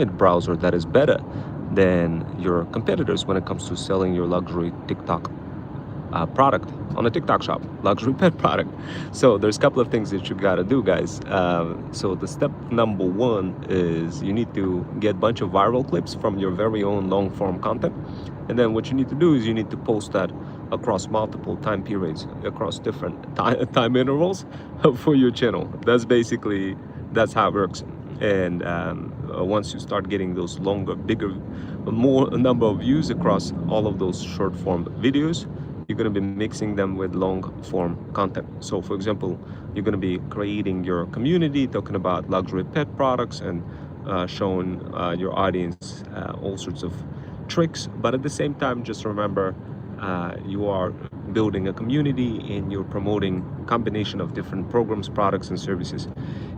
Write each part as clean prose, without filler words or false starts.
browser that is better than your competitors when it comes to selling your luxury TikTok product on a TikTok shop, luxury pet product. So there's a couple of things that you gotta do, guys. So the step number one is you need to get a bunch of viral clips from your very own long form content. And then what you need to do is you need to post that across multiple time periods, across different time intervals for your channel. That's how it works. And once you start getting those longer, bigger, more number of views across all of those short form videos, you're going to be mixing them with long form content. So for example, you're going to be creating your community, talking about luxury pet products, and showing your audience all sorts of tricks. But at the same time, just remember, you are building a community and you're promoting a combination of different programs, products, and services.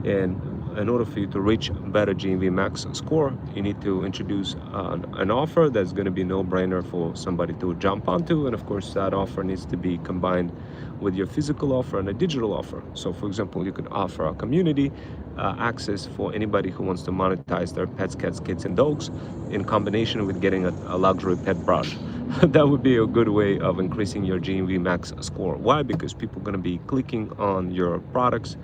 And in order for you to reach better GMV max score, you need to introduce an offer that's going to be no-brainer for somebody to jump onto. And of course, that offer needs to be combined with your physical offer and a digital offer. So for example, you could offer a community access for anybody who wants to monetize their pets, cats, kids, and dogs in combination with getting a luxury pet brush. That would be a good way of increasing your GMV max score. Why? Because people are going to be clicking on your products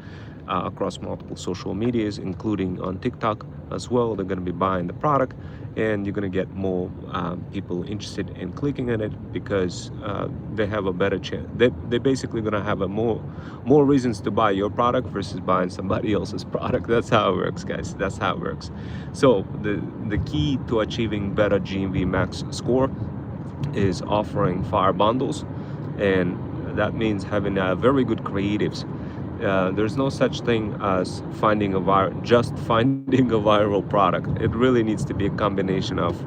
across multiple social medias, including on TikTok as well. They're going to be buying the product, and you're going to get more people interested in clicking on it because they have a better chance. They're basically going to have more reasons to buy your product versus buying somebody else's product. That's how it works, guys. That's how it works. So the key to achieving better GMV max score is offering fire bundles, and that means having very good creatives. There's no such thing as just finding a viral product. It really needs to be a combination of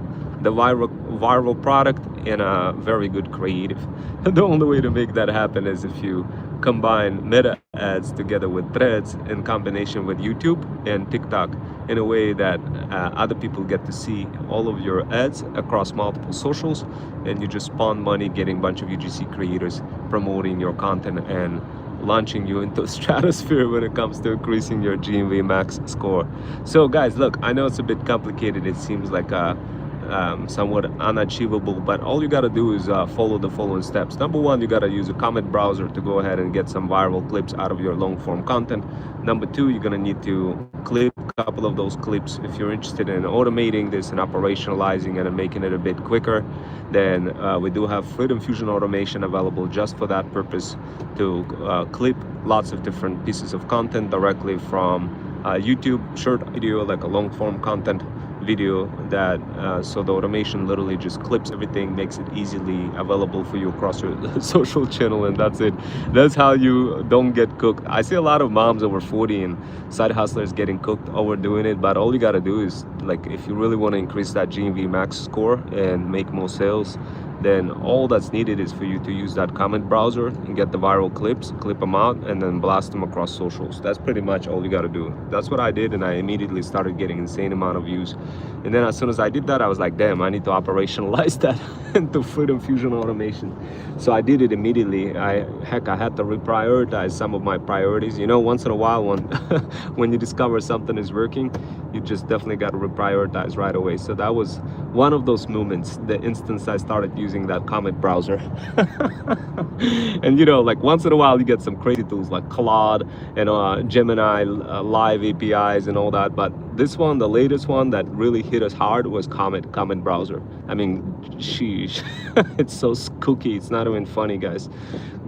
the viral product and a very good creative. The only way to make that happen is if you combine meta ads together with threads in combination with YouTube and TikTok in a way that other people get to see all of your ads across multiple socials, and you just spawn money getting a bunch of UGC creators promoting your content and launching you into stratosphere when it comes to increasing your GMV max score. So guys, look, I know it's a bit complicated. It seems like somewhat unachievable, but all you got to do is follow the following steps. Number one, you got to use a comet browser to go ahead and get some viral clips out of your long form content. Number two, you're going to need to clip a couple of those clips. If you're interested in automating this and operationalizing it and making it a bit quicker, then we do have Freedom Fusion automation available just for that purpose, to clip lots of different pieces of content directly from YouTube short video, like a long form content video, that so the automation literally just clips everything, makes it easily available for you across your social channel, and that's it. That's how you don't get cooked. I see a lot of moms over 40 and side hustlers getting cooked overdoing it, but all you got to do is, like, if you really want to increase that GMV max score and make more sales, then all that's needed is for you to use that comment browser and get the viral clips, clip them out, and then blast them across socials. That's pretty much all you got to do. That's what I did, and I immediately started getting insane amount of views. And then as soon as I did that, I was like, damn, I need to operationalize that into Freedom Fusion automation. So I did it immediately. I had to reprioritize some of my priorities. You know, once in a while, when you discover something is working, you just definitely got to reprioritize right away. So that was one of those moments, the instance I started using that Comet browser. And you know, like, once in a while you get some crazy tools like Claude and Gemini live APIs and all that, but this one, the latest one that really hit us hard, was Comet browser. I mean, sheesh. It's so kooky, it's not even funny, guys.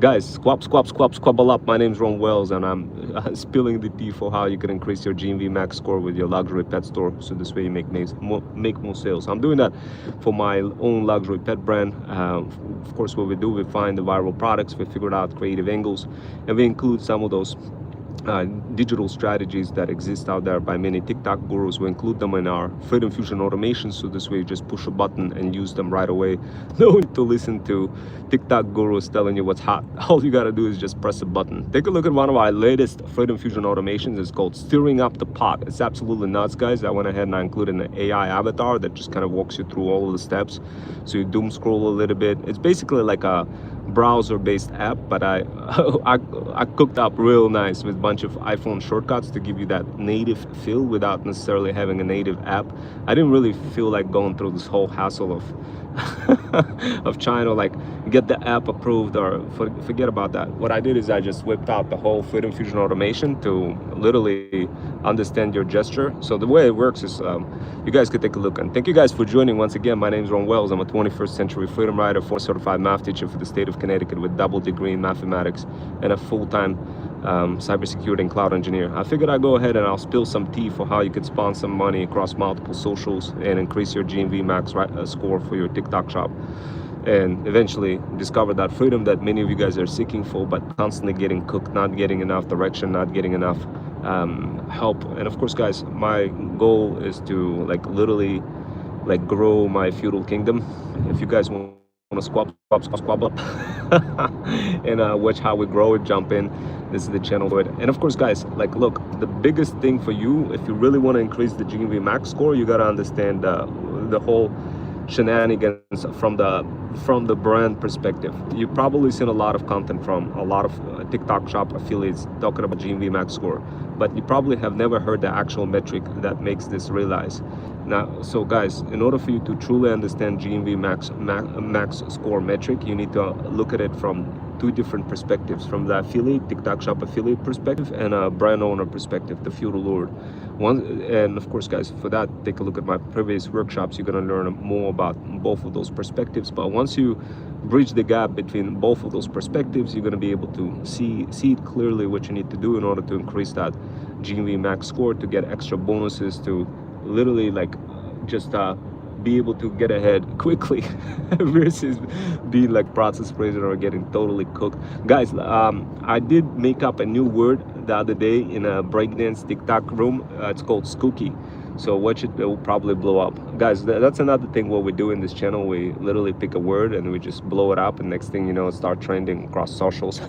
Squabble up. My name's Ron Wells, and I'm spilling the tea for how you can increase your GMV max score with your luxury pet store, so this way you make more sales. I'm doing that for my own luxury pet brand. Of course, what we do, we find the viral products, we figured out creative angles, and we include some of those digital strategies that exist out there by many TikTok gurus. We include them in our Freedom Fusion automation, so this way you just push a button and use them right away. No need to listen to TikTok gurus telling you what's hot. All you gotta do is just press a button. Take a look at one of our latest Freedom Fusion automations. It's called Stirring Up the Pot. It's absolutely nuts, guys. I went ahead and I included an AI avatar that just kind of walks you through all of the steps, so you doom scroll a little bit. It's basically like a browser-based app, but I cooked up real nice with bunch of iPhone shortcuts to give you that native feel without necessarily having a native app. I didn't really feel like going through this whole hassle of of trying to like get the app approved or forget about that. What I did is I just whipped out the whole Freedom Fusion automation to literally understand your gesture. So the way it works is you guys could take a look. And thank you guys for joining once again. My name is Ron Wells. I'm a 21st century freedom writer, 4 certified math teacher for the state of Connecticut with double degree in mathematics and a full-time cybersecurity and cloud engineer. I figured I'd go ahead and I'll spill some tea for how you could spawn some money across multiple socials and increase your GMV max score for your TikTok shop, and eventually discover that freedom that many of you guys are seeking for, but constantly getting cooked, not getting enough direction, not getting enough help. And of course, guys, my goal is to like literally like grow my feudal kingdom. If you guys want to squab up and watch how we grow it, jump in. This is the channel for it. And of course, guys, like look, the biggest thing for you, if you really want to increase the GMV max score, you got to understand the whole shenanigans from the brand perspective. You've probably seen a lot of content from a lot of TikTok shop affiliates talking about GMV max score, but you probably have never heard the actual metric that makes this realize. Now, so guys, in order for you to truly understand GMV max score metric, you need to look at it from two different perspectives, from the affiliate, TikTok shop affiliate perspective, and a brand owner perspective, the feudal lord. And of course, guys, for that, take a look at my previous workshops. You're going to learn more about both of those perspectives. But once you bridge the gap between both of those perspectives, you're going to be able to see it clearly what you need to do in order to increase that GMV max score, to get extra bonuses, to literally like just be able to get ahead quickly versus being like process prison or getting totally cooked. Guys, I did make up a new word the other day in a breakdance TikTok room. It's called skooky. So watch it, it will probably blow up. Guys, that's another thing what we do in this channel. We literally pick a word and we just blow it up, and next thing you know, it start trending across socials.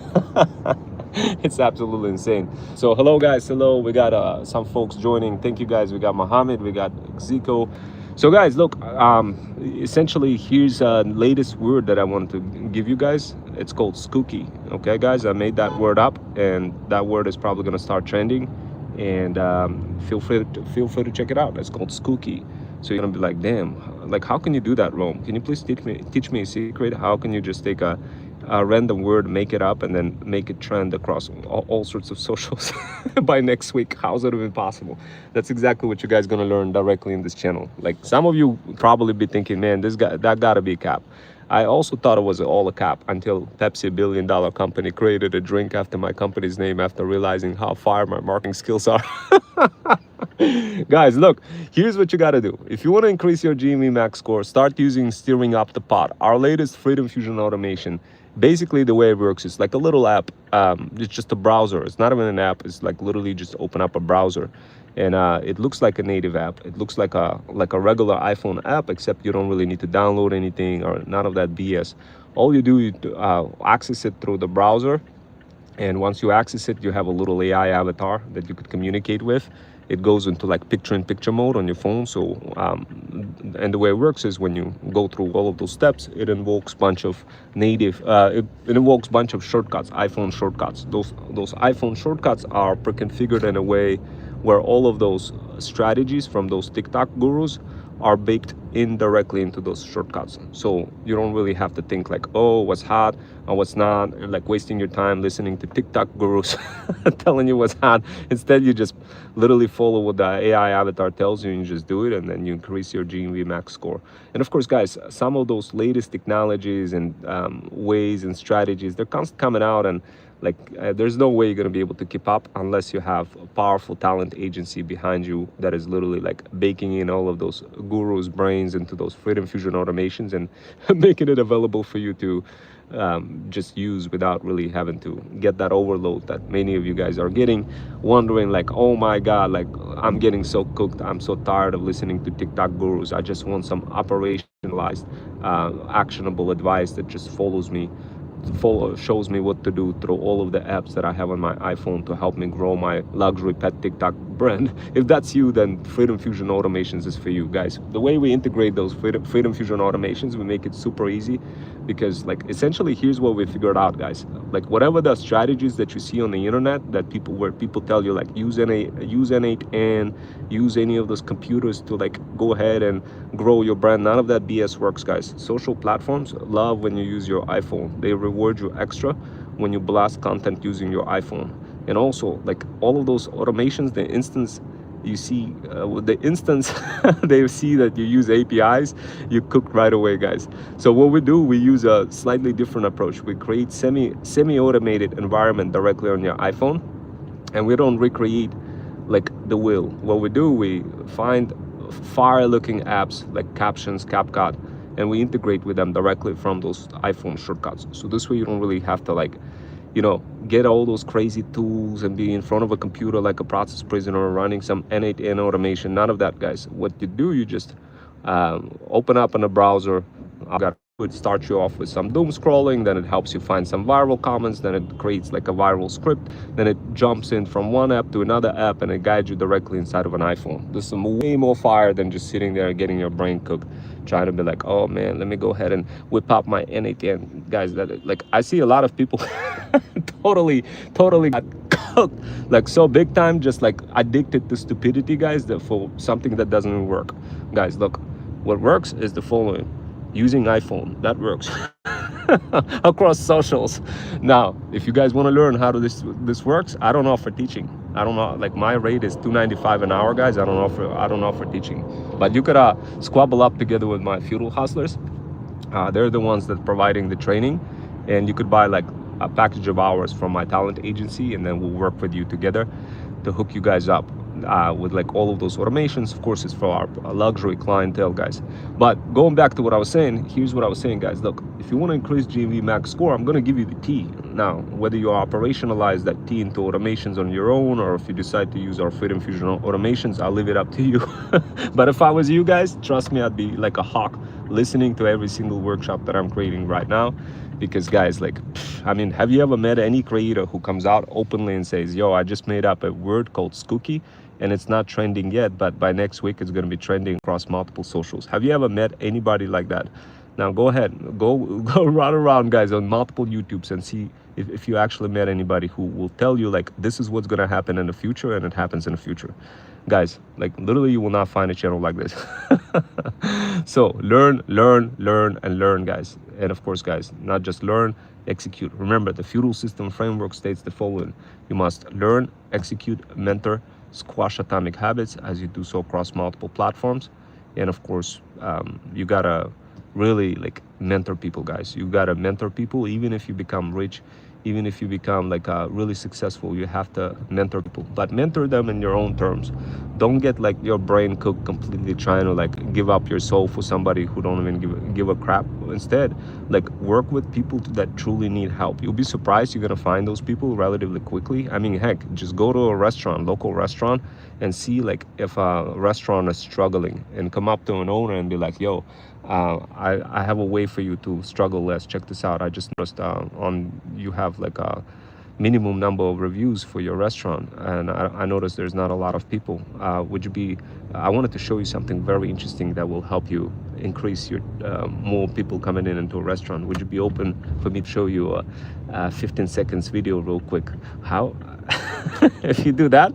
It's absolutely insane. So hello guys, hello. We got some folks joining. Thank you guys. We got Mohammed, we got Zico. So guys, look, essentially here's a latest word that I want to give you guys. It's called skooky. Okay guys, I made that word up, and that word is probably going to start trending, and feel free to check it out. It's called skooky. So you're gonna be like, damn, like how can you do that, Rome? Can you please teach me a secret? How can you just take a random word, make it up, and then make it trend across all sorts of socials by next week? How's that even possible? That's exactly what you guys gonna learn directly in this channel. Like some of you probably be thinking, man, that gotta be a cap. I also thought it was all a cap until Pepsi, $1 billion company, created a drink after my company's name after realizing how far my marketing skills are. Guys, look, here's what you got to do. If you want to increase your GMV max score, start using Steering Up the Pot, our latest Freedom Fusion automation. Basically, the way it works is like a little app. It's just a browser. It's not even an app. It's like literally just open up a browser, and it looks like a native app. It looks like a regular iPhone app, except you don't really need to download anything or none of that BS. All you do is access it through the browser, and once you access it, you have a little AI avatar that you could communicate with. It goes into like picture-in-picture mode on your phone. So and the way it works is when you go through all of those steps, it invokes bunch of native it invokes bunch of shortcuts, iPhone shortcuts. Those iPhone shortcuts are pre-configured in a way where all of those strategies from those TikTok gurus are baked in directly into those shortcuts. So you don't really have to think like, oh, what's hot or what's not, and like wasting your time listening to TikTok gurus telling you what's hot. Instead, you just literally follow what the AI avatar tells you, and you just do it, and then you increase your GMV max score. And of course, guys, some of those latest technologies and ways and strategies, they're constantly coming out, and like there's no way you're going to be able to keep up unless you have a powerful talent agency behind you that is literally like baking in all of those gurus' brains into those Freedom Fusion automations and making it available for you to just use without really having to get that overload that many of you guys are getting, wondering like, oh my god, like I'm getting so cooked, I'm so tired of listening to TikTok gurus. I just want some operationalized actionable advice that just shows me what to do through all of the apps that I have on my iPhone to help me grow my luxury pet TikTok brand. If that's you, then Freedom Fusion Automations is for you, guys. The way we integrate those Freedom Fusion Automations, we make it super easy, because like essentially here's what we figured out, guys. Like whatever the strategies that you see on the internet, that where people tell you like use N8N, use any of those computers to like go ahead and grow your brand, none of that BS works, guys. Social platforms love when you use your iPhone. They reward you extra when you blast content using your iPhone. And also like all of those automations, the instance you see, they see that you use APIs, you cook right away, guys. So what we do, we use a slightly different approach. We create semi-automated environment directly on your iPhone, and we don't recreate like the wheel. What we do, we find fire looking apps like Captions, CapCut, and we integrate with them directly from those iPhone shortcuts. So this way you don't really have to like, you know, get all those crazy tools and be in front of a computer like a process prisoner running some N8N automation. None of that, guys. What you do, you just open up in a browser. It starts you off with some doom scrolling, then it helps you find some viral comments, then it creates like a viral script, then it jumps in from one app to another app, and it guides you directly inside of an iPhone. This is way more fire than just sitting there and getting your brain cooked, trying to be like, oh man, let me go ahead and whip out my N8N. Guys, that like I see a lot of people totally got cooked, like so big time, just like addicted to stupidity, guys, that for something that doesn't work. Guys, look, what works is the following. Using iPhone, that works across socials. Now, if you guys want to learn how this works, I don't offer teaching. I don't know, like my rate is $2.95 an hour, guys. I don't offer teaching, but you could squabble up together with my feudal hustlers. They're the ones that providing the training, and you could buy like a package of hours from my talent agency, and then we'll work with you together to hook you guys up with like all of those automations. Of course, it's for our luxury clientele, guys. But going back to what I was saying, here's what I was saying, guys. Look, if you want to increase GMV max score, I'm going to give you the T. Now, whether you operationalize that T into automations on your own, or if you decide to use our Freedom Fusion automations, I'll leave it up to you. But if I was you guys, trust me, I'd be like a hawk listening to every single workshop that I'm creating right now. Because guys, like, I mean, have you ever met any creator who comes out openly and says, yo, I just made up a word called skooky, and it's not trending yet, but by next week it's going to be trending across multiple socials? Have you ever met anybody like that? Now go ahead, go run around, guys, on multiple YouTubes and see if you actually met anybody who will tell you like this is what's going to happen in the future, and it happens in the future. Guys, like literally you will not find a channel like this. So learn, and learn, guys. And of course, guys, not just learn, execute. Remember, the feudal system framework states the following: you must learn, execute, mentor, squash atomic habits as you do so across multiple platforms. And of course, you gotta really like mentor people, guys. You gotta mentor people. Even if you become rich, even if you become like really successful, you have to mentor people, but mentor them in your own terms. Don't get like your brain cooked completely trying to like give up your soul for somebody who don't even give a crap. Instead, like work with people that truly need help. You'll be surprised, you're gonna find those people relatively quickly. I mean, heck, just go to a restaurant, local restaurant, and see like if a restaurant is struggling, and come up to an owner and be like, yo, I have a way for you to struggle less. Check this out. I just noticed you have like a minimum number of reviews for your restaurant, and I noticed there's not a lot of people. I wanted to show you something very interesting that will help you increase your more people coming into a restaurant. Would you be open for me to show you a 15 seconds video real quick? How? If you do that,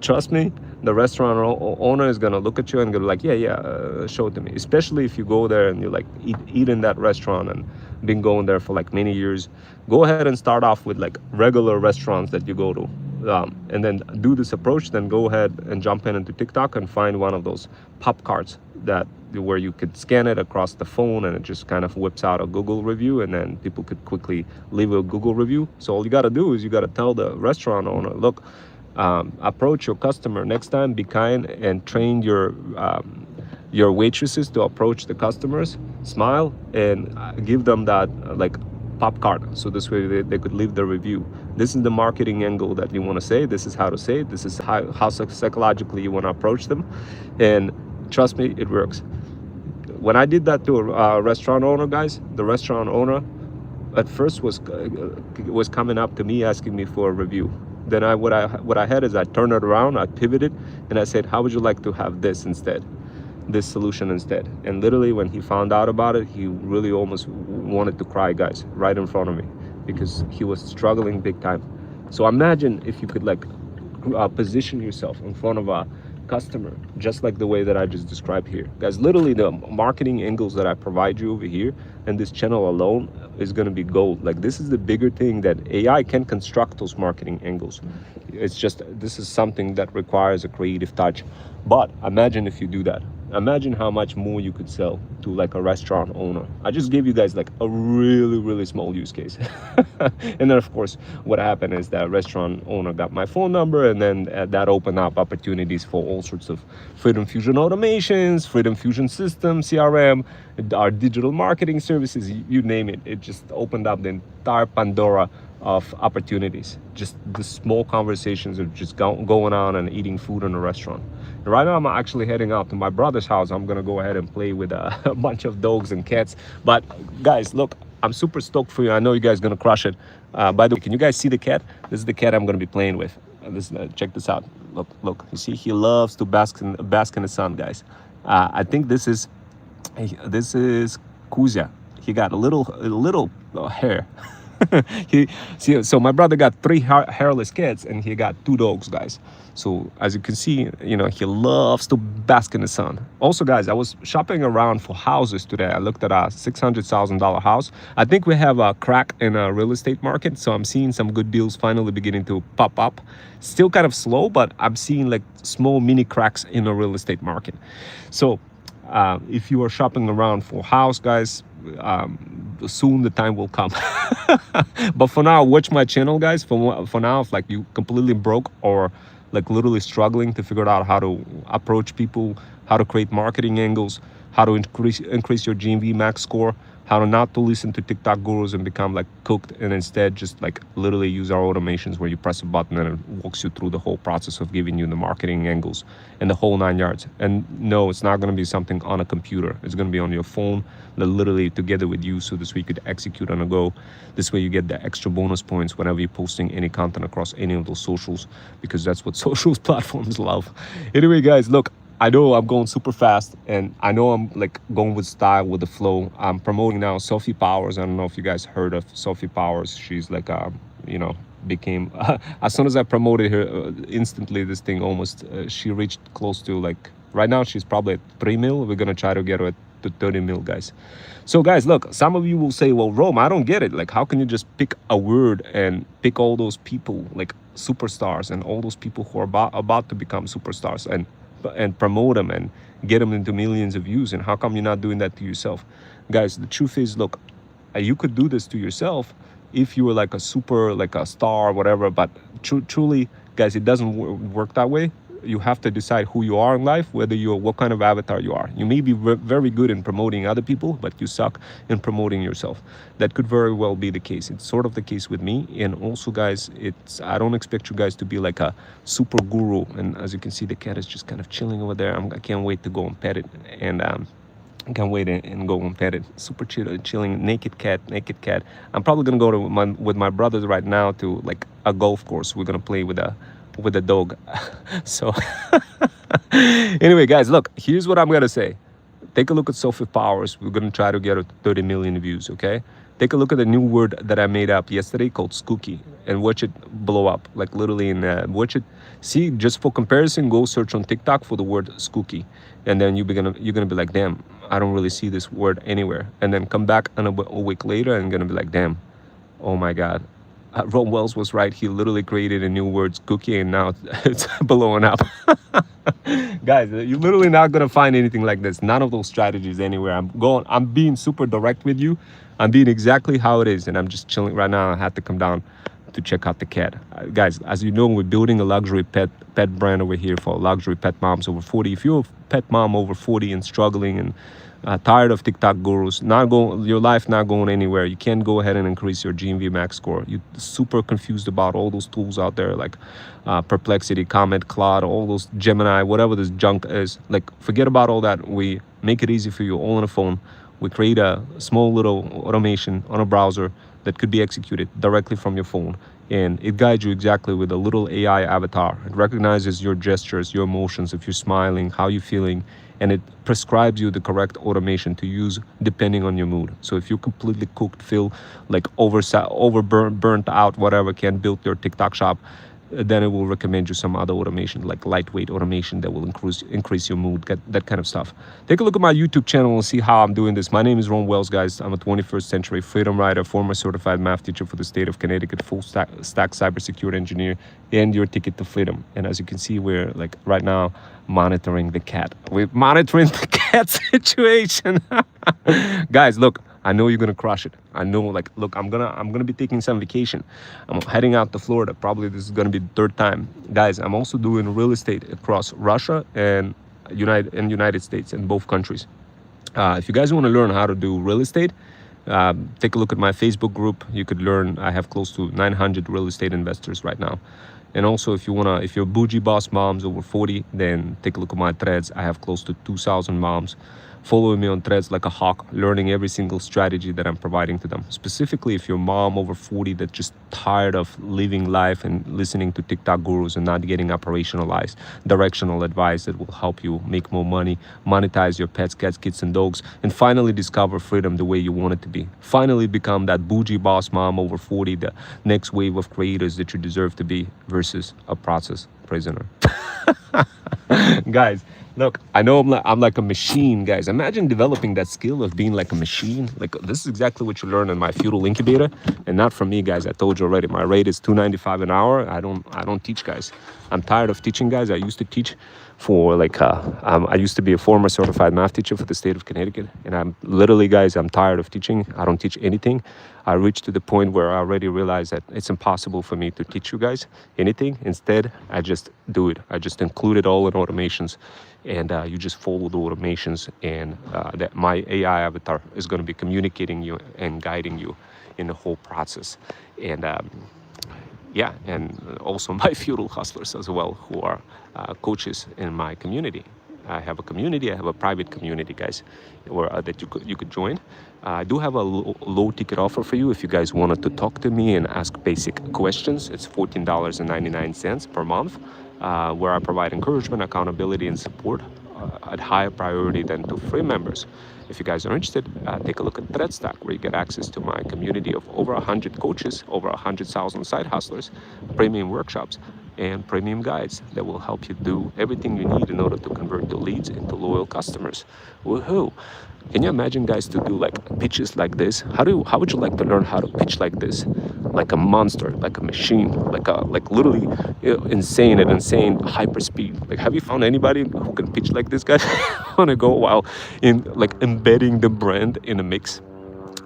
trust me, the restaurant owner is gonna look at you and go like, yeah, show it to me. Especially if you go there and you like eat in that restaurant and been going there for like many years. Go ahead and start off with like regular restaurants that you go to, and then do this approach. Then go ahead and jump into TikTok and find one of those pop cards where you could scan it across the phone, and it just kind of whips out a Google review, and then people could quickly leave a Google review. So all you got to do is you got to tell the restaurant owner, look, approach your customer next time, be kind, and train your waitresses to approach the customers, smile, and give them that like pop card, so this way they could leave their review. This is the marketing angle that you want to say. This is how to say it. This is how psychologically you want to approach them, and trust me, it works. When I did that to a restaurant owner, guys, the restaurant owner at first was coming up to me asking me for a review. Then what I had is I turned it around, I pivoted, and I said, how would you like to have this instead? This solution instead. And literally when he found out about it, he really almost wanted to cry, guys, right in front of me, because he was struggling big time. So imagine if you could like position yourself in front of a customer just like the way that I just described here, guys. Literally the marketing angles that I provide you over here and this channel alone is going to be gold. Like, this is the bigger thing, that AI can construct those marketing angles. It's just, this is something that requires a creative touch. But imagine if you do that, imagine how much more you could sell to like a restaurant owner. I just gave you guys like a really small use case. And then of course what happened is that restaurant owner got my phone number, and then that opened up opportunities for all sorts of Freedom Fusion automations, Freedom Fusion systems, CRM, our digital marketing services, you name it. It just opened up the entire Pandora of opportunities. Just the small conversations of just going on and eating food in a restaurant. And right now I'm actually heading out to my brother's house. I'm gonna go ahead and play with a bunch of dogs and cats. But guys, look, I'm super stoked for you. I know you guys gonna crush it. By the way, can you guys see the cat? This is the cat I'm gonna be playing with. Check this out. Look, you see, he loves to bask in the sun, guys. I think this is Kuzia. He got a little hair. So my brother got 3 hairless cats, and he got 2 dogs, guys. So as you can see, you know, he loves to bask in the sun. Also, guys, I was shopping around for houses today. I looked at a $600,000 house. I think we have a crack in a real estate market, so I'm seeing some good deals finally beginning to pop up. Still kind of slow, but I'm seeing like small mini cracks in the real estate market. So if you are shopping around for a house, guys, soon the time will come. But for now, watch my channel, guys. For now, if like you completely broke or like literally struggling to figure out how to approach people, how to create marketing angles, how to increase your GMV max score, how to not to listen to TikTok gurus and become like cooked, and instead just like literally use our automations where you press a button and it walks you through the whole process of giving you the marketing angles and the whole 9 yards. And no, it's not going to be something on a computer. It's going to be on your phone, literally together with you, so this way you could execute on the go. This way you get the extra bonus points whenever you're posting any content across any of those socials, because that's what social platforms love. Anyway, guys, look, I know I'm going super fast, and I know I'm like going with style, with the flow. I'm promoting now Sophie Powers. I don't know if you guys heard of Sophie Powers. She's like, you know, became, as soon as I promoted her, instantly this thing almost, she reached close to like, right now she's probably at 3 mil. We're going to try to get her to 30 mil, guys. So guys, look, some of you will say, well, Rome, I don't get it. Like, how can you just pick a word and pick all those people like superstars and all those people who are about to become superstars and promote them and get them into millions of views, and how come you're not doing that to yourself? Guys, the truth is, look, you could do this to yourself if you were like a super, like a star or whatever, but truly, guys, it doesn't work that way. You have to decide who you are in life, whether you're, what kind of avatar you are. You may be very good in promoting other people, but you suck in promoting yourself. That could very well be the case. It's sort of the case with me. And also, guys, I don't expect you guys to be like a super guru. And as you can see, the cat is just kind of chilling over there. I can't wait to go and pet it. And I can't wait and go and pet it. Super chilling, naked cat. I'm probably gonna go to with my brothers right now to like a golf course. We're gonna play with a dog. So anyway, guys, look, here's what I'm gonna say. Take a look at Sophie Powers. We're gonna try to get her to 30 million views, okay? Take a look at the new word that I made up yesterday called skooky, and watch it blow up, like literally watch it. See, just for comparison, go search on TikTok for the word skooky, and then you're gonna be like, damn, I don't really see this word anywhere. And then come back a week later and gonna be like, damn, oh my God, Ron Wells was right. He literally created a new word, cookie, and now it's blowing up. Guys, you're literally not gonna find anything like this. None of those strategies anywhere. I'm being super direct with you. I'm being exactly how it is, and I'm just chilling right now. I had to come down to check out the cat. Guys, as you know, we're building a luxury pet brand over here for luxury pet moms over 40. If you're a pet mom over 40 and struggling and tired of TikTok gurus, your life not going anywhere, you can't go ahead and increase your GMV max score. You're super confused about all those tools out there like Perplexity, Comet, Claude, all those Gemini, whatever this junk is. Like, forget about all that. We make it easy for you, all on the phone. We create a small little automation on a browser that could be executed directly from your phone. And it guides you exactly with a little AI avatar. It recognizes your gestures, your emotions, if you're smiling, how you're feeling, and it prescribes you the correct automation to use depending on your mood. So if you're completely cooked, feel like burnt out, whatever, can't build your TikTok shop, then it will recommend you some other automation, like lightweight automation that will increase your mood, get that kind of stuff. Take a look at my YouTube channel and see how I'm doing this. My name is Ron Wells, guys. I'm a 21st century freedom writer, former certified math teacher for the state of Connecticut, full stack cybersecurity engineer, and your ticket to freedom. And as you can see, we're like right now monitoring the cat. We're monitoring the cat situation. Guys, look, I know you're gonna crush it. I know, like, look, I'm gonna be taking some vacation. I'm heading out to Florida. Probably this is gonna be the third time. Guys, I'm also doing real estate across Russia and United States, in both countries. If you guys want to learn how to do real estate, take a look at my Facebook group. You could learn. I have close to 900 real estate investors right now. And also, if you're bougie boss moms over 40, then take a look at my threads. I have close to 2,000 moms following me on threads like a hawk, learning every single strategy that I'm providing to them. Specifically, if you're a mom over 40 that's just tired of living life and listening to TikTok gurus and not getting operationalized, directional advice that will help you make more money, monetize your pets, cats, kids, and dogs, and finally discover freedom the way you want it to be. Finally become that bougie boss mom over 40, the next wave of creators that you deserve to be, versus a process prisoner. Guys, look, I know I'm like a machine, guys. Imagine developing that skill of being like a machine. Like, this is exactly what you learn in my feudal incubator, and not from me, guys. I told you already. My rate is $2.95 an hour. I don't teach, guys. I'm tired of teaching, guys. I used to teach for like I used to be a former certified math teacher for the state of Connecticut, and I'm literally, guys, I'm tired of teaching. I don't teach anything. I reached to the point where I already realized that it's impossible for me to teach you guys anything. Instead, I just do it. I just include it all in automations, and you just follow the automations, and that my AI avatar is going to be communicating you and guiding you in the whole process. And yeah, and also my feudal hustlers as well, who are coaches in my community. I have a community. I have a private community, guys, where that you could join. I do have a low ticket offer for you if you guys wanted to talk to me and ask basic questions. It's $14.99 per month, where I provide encouragement, accountability, and support at higher priority than to free members. If you guys are interested, take a look at ThreadStack, where you get access to my community of over 100 coaches, over 100,000 side hustlers, premium workshops, and premium guides that will help you do everything you need in order to convert the leads into loyal customers. Woohoo! Can you imagine, guys, to do like pitches like this? How would you like to learn how to pitch like this? Like a monster, like a machine, like literally insane at insane hyper speed. Like, have you found anybody who can pitch like this, guys? On a go, while in like embedding the brand in a mix?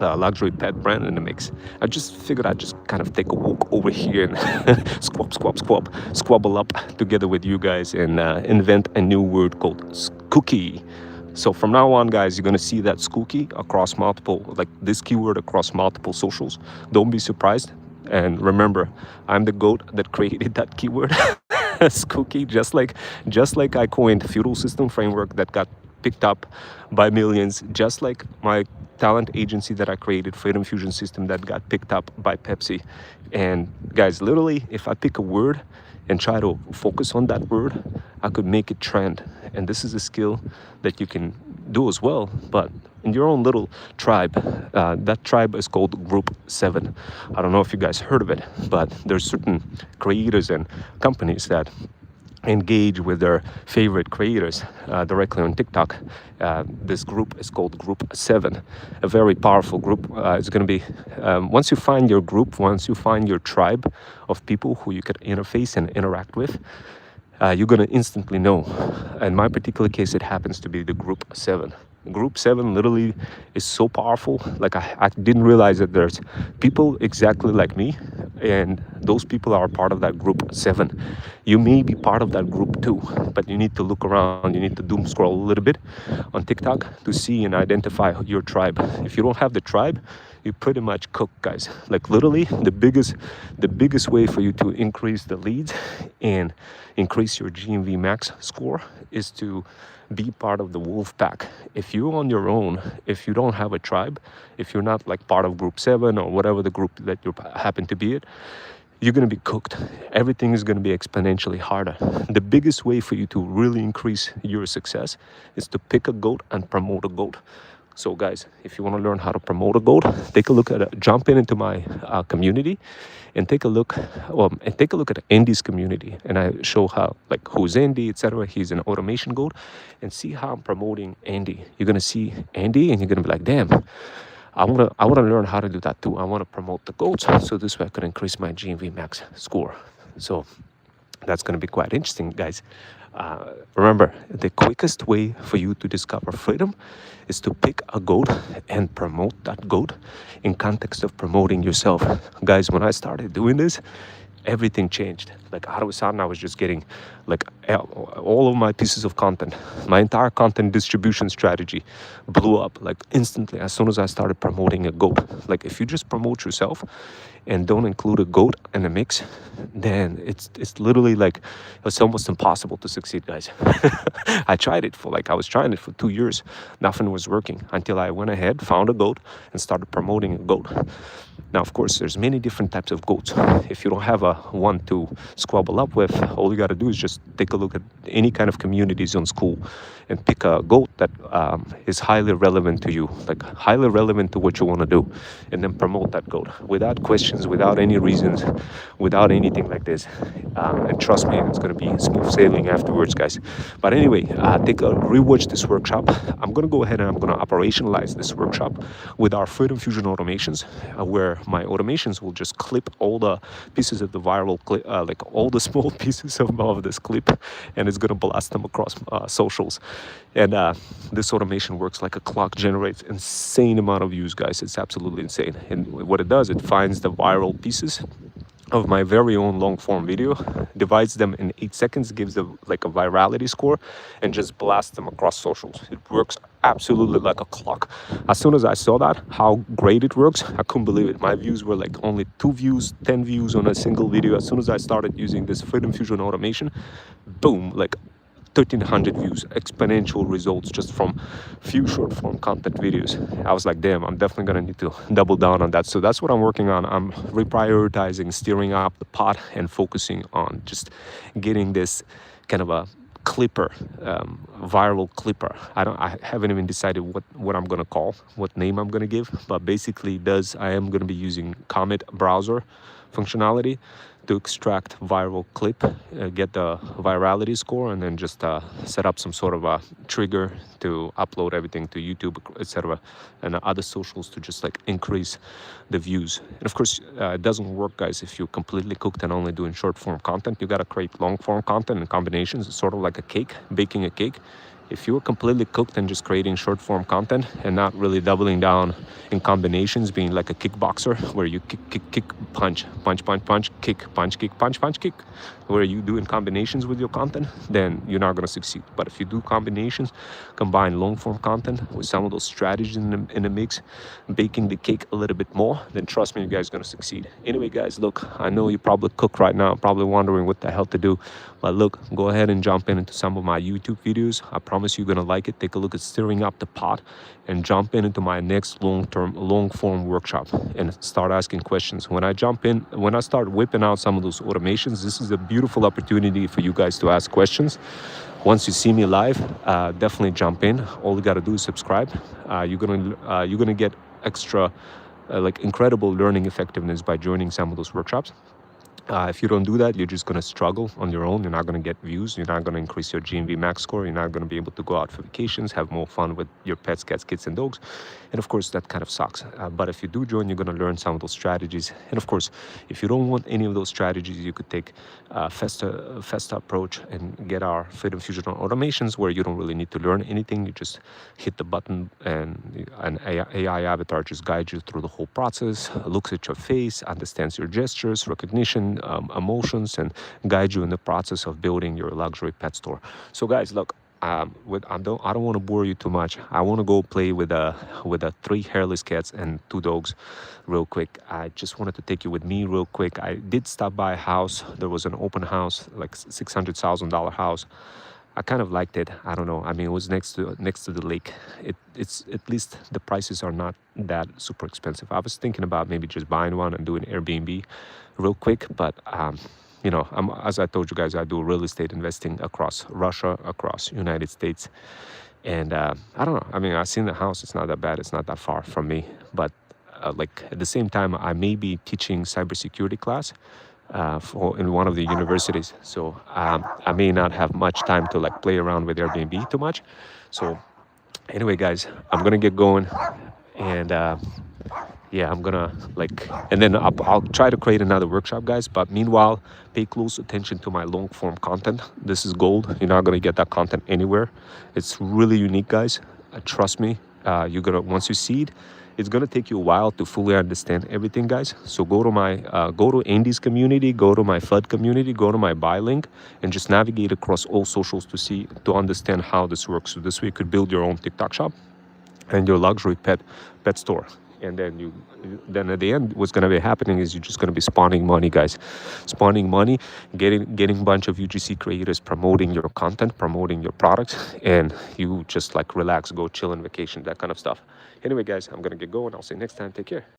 Luxury pet brand in the mix. I just figured I'd just kind of take a walk over here and squabble up together with you guys and invent a new word called skooky. So from now on, guys, you're gonna see that skooky across multiple, like this keyword across multiple socials. Don't be surprised. And remember, I'm the GOAT that created that keyword, skooky, just like I coined feudal system framework that got picked up by millions, just like my talent agency that I created, Freedom Fusion System, that got picked up by Pepsi. And guys, literally, if I pick a word and try to focus on that word, I could make it trend. And this is a skill that you can do as well, but in your own little tribe. That tribe is called Group 7. I don't know if you guys heard of it, but there's certain creators and companies that engage with their favorite creators directly on TikTok. This group is called Group 7, a very powerful group. It's going to be, once you find your group, once you find your tribe of people who you can interface and interact with, you're going to instantly know. In my particular case, it happens to be the Group 7. Group 7 literally is so powerful. Like I didn't realize that there's people exactly like me, and those people are part of that Group 7. You may be part of that group too, but you need to look around. You need to doom scroll a little bit on TikTok to see and identify your tribe. If you don't have the tribe, you pretty much cook, guys. Like literally, the biggest way for you to increase the leads and increase your GMV max score is to Be part of the wolf pack. If you're on your own, if you don't have a tribe, if you're not like part of group 7 or whatever the group that you happen to be at, you're going to be cooked. Everything is going to be exponentially harder. The biggest way for you to really increase your success is to pick a goat and promote a goat. So guys, if you want to learn how to promote a goat, take a look at it, jump into my community and take a look at Andy's community, and I show how, like, who's Andy, etc. He's an automation goat, and see how I'm promoting Andy. You're going to see Andy and you're going to be like, damn, I want to learn how to do that too. I want to promote the goats, so this way I could increase my GMV max score. So that's going to be quite interesting, guys. Remember, the quickest way for you to discover freedom is to pick a goat and promote that goat in context of promoting yourself. Guys, when I started doing this, everything changed. Like, all of a sudden I was just getting like all of my pieces of content, my entire content distribution strategy blew up like instantly as soon as I started promoting a goat. Like, if you just promote yourself and don't include a goat in the mix, then it's literally like, it's almost impossible to succeed, guys. I was trying it for 2 years. Nothing was working until I went ahead, found a goat, and started promoting a goat. Now, of course, there's many different types of goats. If you don't have a one to squabble up with, all you got to do is just take a look at any kind of communities on school and pick a goat that is highly relevant to you, like highly relevant to what you want to do, and then promote that goat without questions, without any reasons, without anything like this. And trust me, it's going to be smooth sailing afterwards, guys. But anyway, rewatch this workshop. I'm going to go ahead and I'm going to operationalize this workshop with our Freedom Fusion automations, where my automations will just clip all the pieces of the viral clip, like all the small pieces of this clip, and it's going to blast them across socials. And this automation works like a clock, generates insane amount of views, guys. It's absolutely insane. And what it does, it finds the viral pieces of my very own long form video, divides them in 8 seconds, gives them like a virality score, and just blasts them across socials. It works absolutely like a clock. As soon as I saw that, how great it works, I couldn't believe it. My views were like only 2 views, 10 views on a single video. As soon as I started using this Freedom Fusion automation, boom, like 1,300 views, exponential results just from few short form content videos. I was like, damn, I'm definitely gonna need to double down on that. So that's what I'm working on. I'm reprioritizing, steering up the pot, and focusing on just getting this kind of a clipper, viral clipper. I haven't even decided what I'm gonna call, what name I'm gonna give, but basically I am gonna be using Comet browser functionality to extract viral clip, get the virality score, and then just set up some sort of a trigger to upload everything to YouTube, etc., and other socials to just like increase the views. And of course, it doesn't work, guys, if you're completely cooked and only doing short form content. You got to create long form content and combinations. It's sort of like a cake, baking a cake. If you're completely cooked and just creating short form content and not really doubling down in combinations, being like a kickboxer where you kick, punch, kick, punch, kick, where you do in combinations with your content, then you're not going to succeed. But if you do combinations, combine long form content with some of those strategies in the mix, baking the cake a little bit more, then trust me, you guys are going to succeed. Anyway, guys, look, I know you probably cook right now, probably wondering what the hell to do. But look, go ahead and jump into some of my YouTube videos. I promise you're gonna like it. Take a look at Stirring Up the Pot and jump into my next long form workshop and start asking questions. When I start whipping out some of those automations, this is a beautiful opportunity for you guys to ask questions. Once you see me live, definitely jump in. All you gotta do is subscribe. You're gonna get extra like incredible learning effectiveness by joining some of those workshops. If you don't do that, you're just going to struggle on your own. You're not going to get views. You're not going to increase your GMV max score. You're not going to be able to go out for vacations, have more fun with your pets, cats, kids, and dogs. And of course, that kind of sucks. But if you do join, you're going to learn some of those strategies. And of course, if you don't want any of those strategies, you could take Festa approach and get our Freedom Fusion automations, where you don't really need to learn anything. You just hit the button and an AI avatar just guides you through the whole process, looks at your face, understands your gestures, recognition, emotions, and guide you in the process of building your luxury pet store. So guys, look, I don't want to bore you too much. I want to go play with 3 hairless cats and 2 dogs real quick. I just wanted to take you with me real quick. I did stop by a house. There was an open house, like $600,000 house. I kind of liked it. I don't know. I mean, it was next to the lake. It's at least the prices are not that super expensive. I was thinking about maybe just buying one and doing Airbnb real quick, but as I told you guys, I do real estate investing across Russia, across United States, and I don't know. I mean, I've seen the house. It's not that bad. It's not that far from me, but like at the same time, I may be teaching cybersecurity class for in one of the universities. So I may not have much time to like play around with Airbnb too much. So anyway, guys, I'm gonna get going, and yeah, I'm gonna like, and then I'll try to create another workshop, guys. But meanwhile, pay close attention to my long form content. This is gold. You're not gonna get that content anywhere. It's really unique, guys. Trust me. You're gonna once you see it, it's gonna take you a while to fully understand everything, guys. So go to Andy's community, go to my FUD community, go to my buy link, and just navigate across all socials to understand how this works. So this way you could build your own TikTok shop and your luxury pet store. And then at the end, what's gonna be happening is you're just gonna be spawning money, guys. Spawning money, getting a bunch of UGC creators promoting your content, promoting your products, and you just like relax, go chill on vacation, that kind of stuff. Anyway, guys, I'm gonna get going. I'll see you next time. Take care.